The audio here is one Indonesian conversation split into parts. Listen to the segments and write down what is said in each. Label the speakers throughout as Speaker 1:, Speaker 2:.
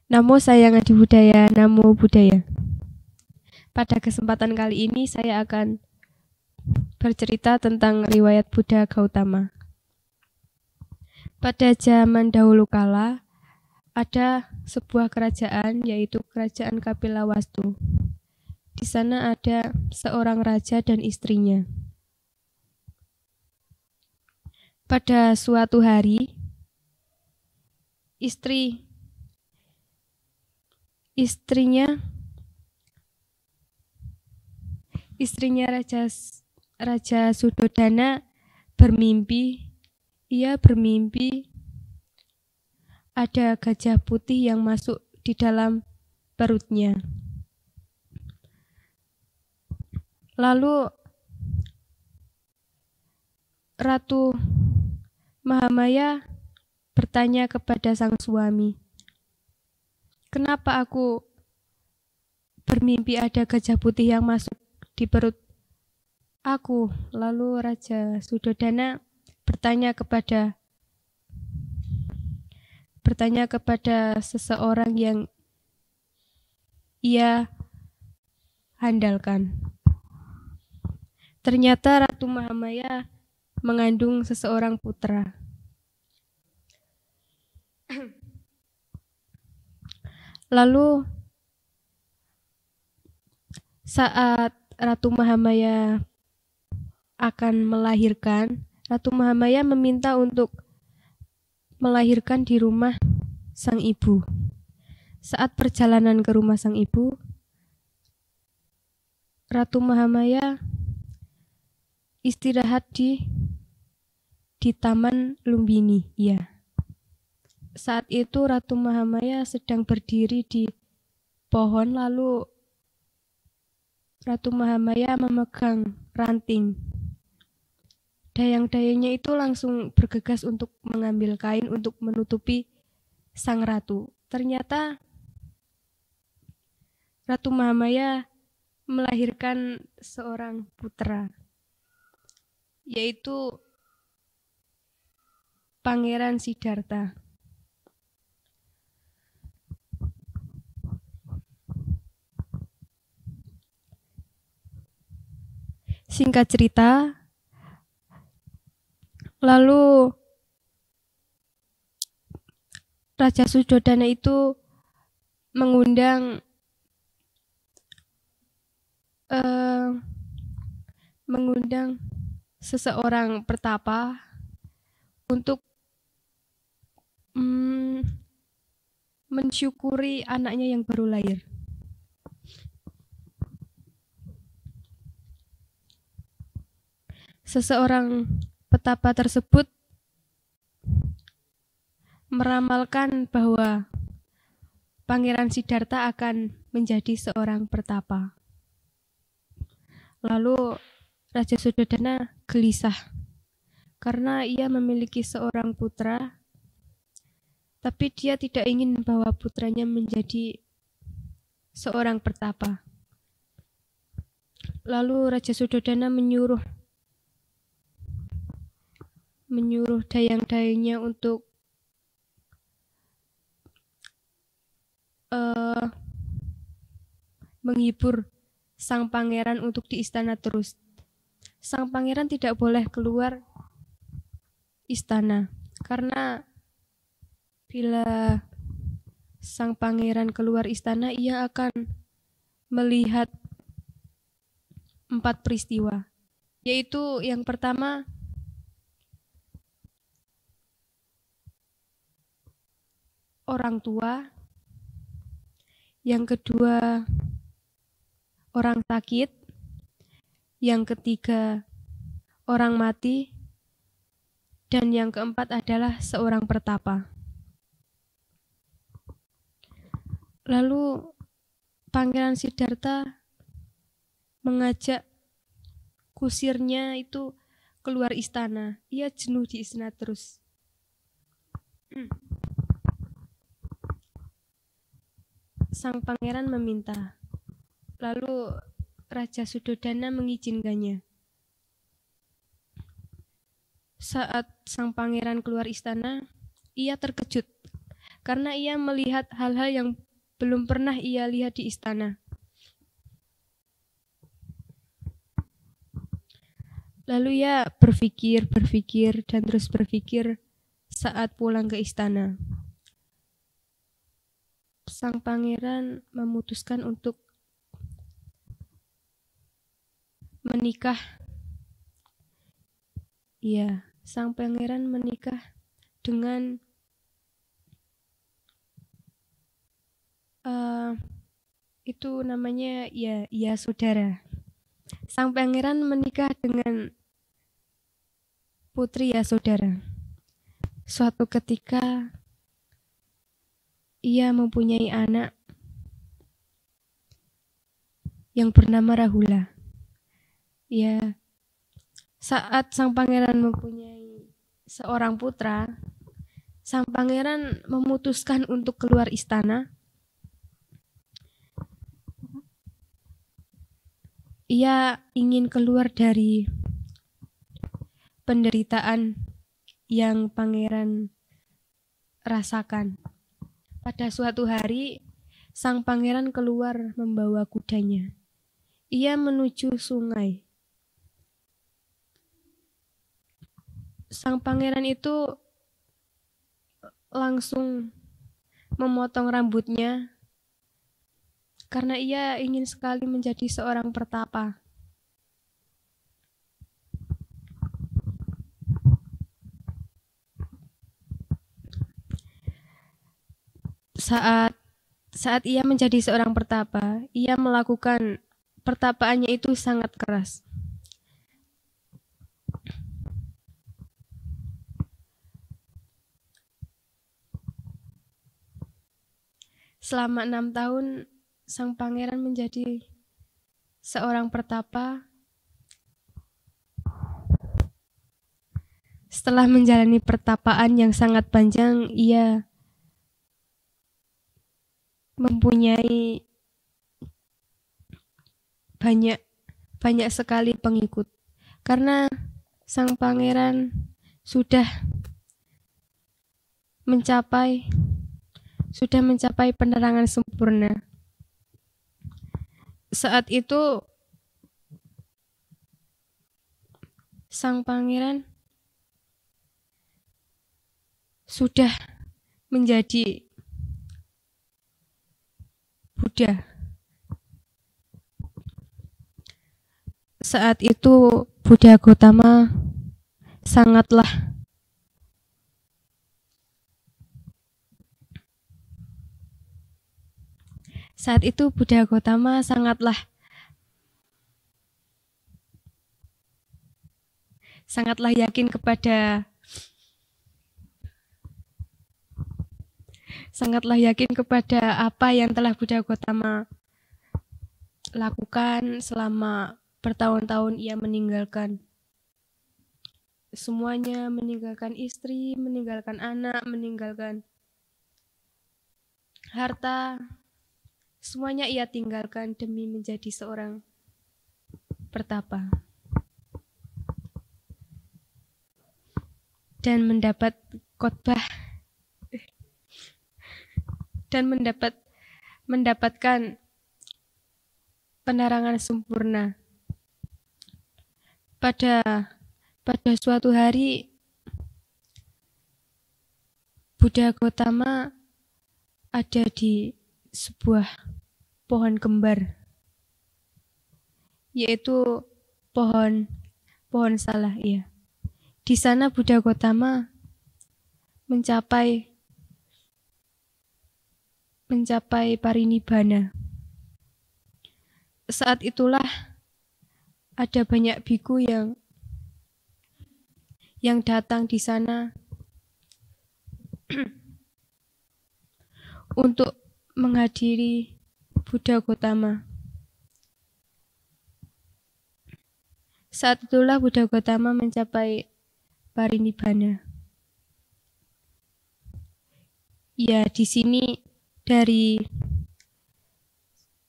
Speaker 1: Namo saya Ngadi Budaya, Namo Buddhaya. Pada kesempatan kali ini saya akan bercerita tentang riwayat Buddha Gautama. Pada zaman dahulu kala, ada sebuah kerajaan yaitu Kerajaan Kapilawastu. Di sana ada seorang raja dan istrinya. Pada suatu hari, istrinya Raja Sudodana bermimpi. Ia bermimpi ada gajah putih yang masuk di dalam perutnya. Lalu Ratu Mahamaya bertanya kepada sang suami, "Kenapa aku bermimpi ada gajah putih yang masuk di perut aku?" Lalu Raja Sudodana bertanya kepada seseorang yang ia handalkan. Ternyata Ratu Mahamaya mengandung seseorang putra. Lalu saat Ratu Mahamaya akan melahirkan, Ratu Mahamaya meminta untuk melahirkan di rumah sang ibu. Saat perjalanan ke rumah sang ibu, Ratu Mahamaya istirahat di Taman Lumbini. Ya. Saat itu Ratu Mahamaya sedang berdiri di pohon, lalu Ratu Mahamaya memegang ranting. Dayang-dayangnya itu langsung bergegas untuk mengambil kain untuk menutupi sang ratu. Ternyata Ratu Mahamaya melahirkan seorang putra, yaitu Pangeran Siddhartha. Singkat cerita, lalu Raja Sudodana itu mengundang seseorang pertapa untuk mensyukuri anaknya yang baru lahir. Seseorang petapa tersebut meramalkan bahwa Pangeran Siddhartha akan menjadi seorang pertapa. Lalu Raja Sudodana gelisah karena ia memiliki seorang putra, tapi dia tidak ingin bahwa putranya menjadi seorang pertapa. Lalu Raja Sudodana menyuruh dayang-dayangnya untuk menghibur sang pangeran untuk di istana terus. Sang pangeran tidak boleh keluar istana, karena bila sang pangeran keluar istana, ia akan melihat 4 peristiwa, yaitu yang pertama, orang tua, yang kedua, orang sakit, yang ketiga, orang mati, dan yang keempat adalah seorang pertapa. Lalu Pangeran Siddhartha mengajak kusirnya itu keluar istana. Ia jenuh di istana terus. Sang pangeran meminta. Lalu Raja Sudodana mengizinkannya. Saat sang pangeran keluar istana, ia terkejut karena ia melihat hal-hal yang belum pernah ia lihat di istana. Lalu ia berpikir dan terus berpikir saat pulang ke istana. Sang pangeran memutuskan untuk menikah. Iya, sang pangeran menikah dengan itu namanya ya saudara. Sang pangeran menikah dengan putri ya saudara. Suatu ketika ia mempunyai anak yang bernama Rahula. Ya, saat sang pangeran mempunyai seorang putra, sang pangeran memutuskan untuk keluar istana. Ia ingin keluar dari penderitaan yang pangeran rasakan. Pada suatu hari, sang pangeran keluar membawa kudanya. Ia menuju sungai. Sang pangeran itu langsung memotong rambutnya karena ia ingin sekali menjadi seorang pertapa. Saat ia menjadi seorang pertapa, ia melakukan pertapaannya itu sangat keras. Selama 6 tahun, sang pangeran menjadi seorang pertapa. Setelah menjalani pertapaan yang sangat panjang, ia mempunyai banyak sekali pengikut. Karena sang pangeran sudah mencapai penerangan sempurna. Saat itu sang pangeran sudah menjadi Buddha. Saat itu Buddha Gautama sangatlah yakin kepada apa yang telah Buddha Gautama lakukan selama bertahun-tahun. Ia meninggalkan semuanya, meninggalkan istri, meninggalkan anak, meninggalkan harta, semuanya ia tinggalkan demi menjadi seorang pertapa. Dan mendapatkan penerangan sempurna. Pada suatu hari, Buddha Gautama ada di sebuah pohon kembar, yaitu pohon salah. Iya. Di sana Buddha Gautama mencapai parinibbana. Saat itulah ada banyak biku yang datang di sana untuk menghadiri Buddha Gautama. Saat itulah Buddha Gautama mencapai parinibbana. Ya, di sini dari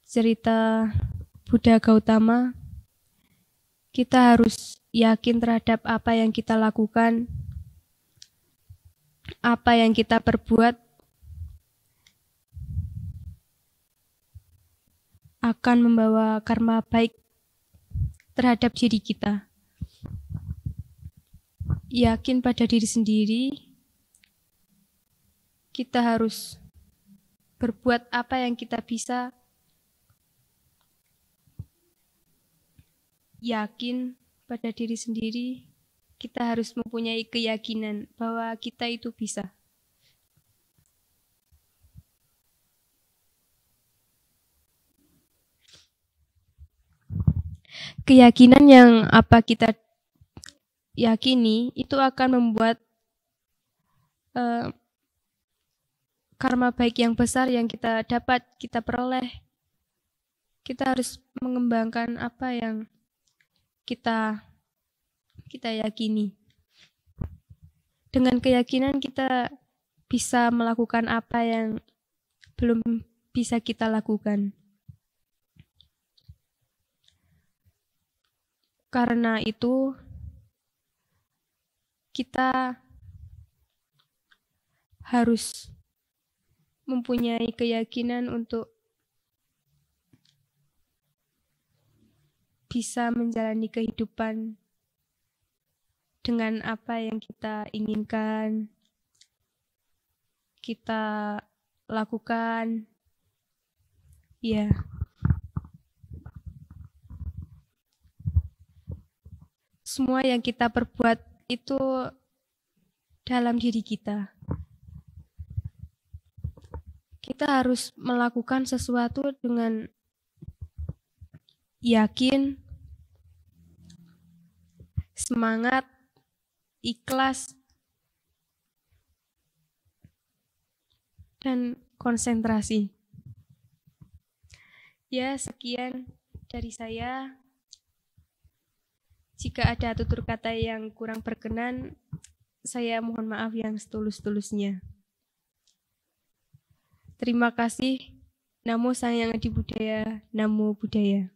Speaker 1: cerita Buddha Gautama, kita harus yakin terhadap apa yang kita lakukan, apa yang kita perbuat, akan membawa karma baik terhadap diri kita. Yakin pada diri sendiri, kita harus berbuat apa yang kita bisa. Yakin pada diri sendiri, kita harus mempunyai keyakinan bahwa kita itu bisa. Keyakinan yang apa kita yakini itu akan membuat karma baik yang besar yang kita dapat, kita peroleh. Kita harus mengembangkan apa yang kita yakini. Dengan keyakinan kita bisa melakukan apa yang belum bisa kita lakukan. Karena itu, kita harus mempunyai keyakinan untuk bisa menjalani kehidupan dengan apa yang kita inginkan, kita lakukan. Ya. Semua yang kita perbuat itu dalam diri kita. Kita harus melakukan sesuatu dengan yakin, semangat, ikhlas, dan konsentrasi. Ya, sekian dari saya. Jika ada tutur kata yang kurang berkenan, saya mohon maaf yang setulus-tulusnya. Terima kasih. Namo Sang Hyang Adi Budaya, Namo Buddhaya.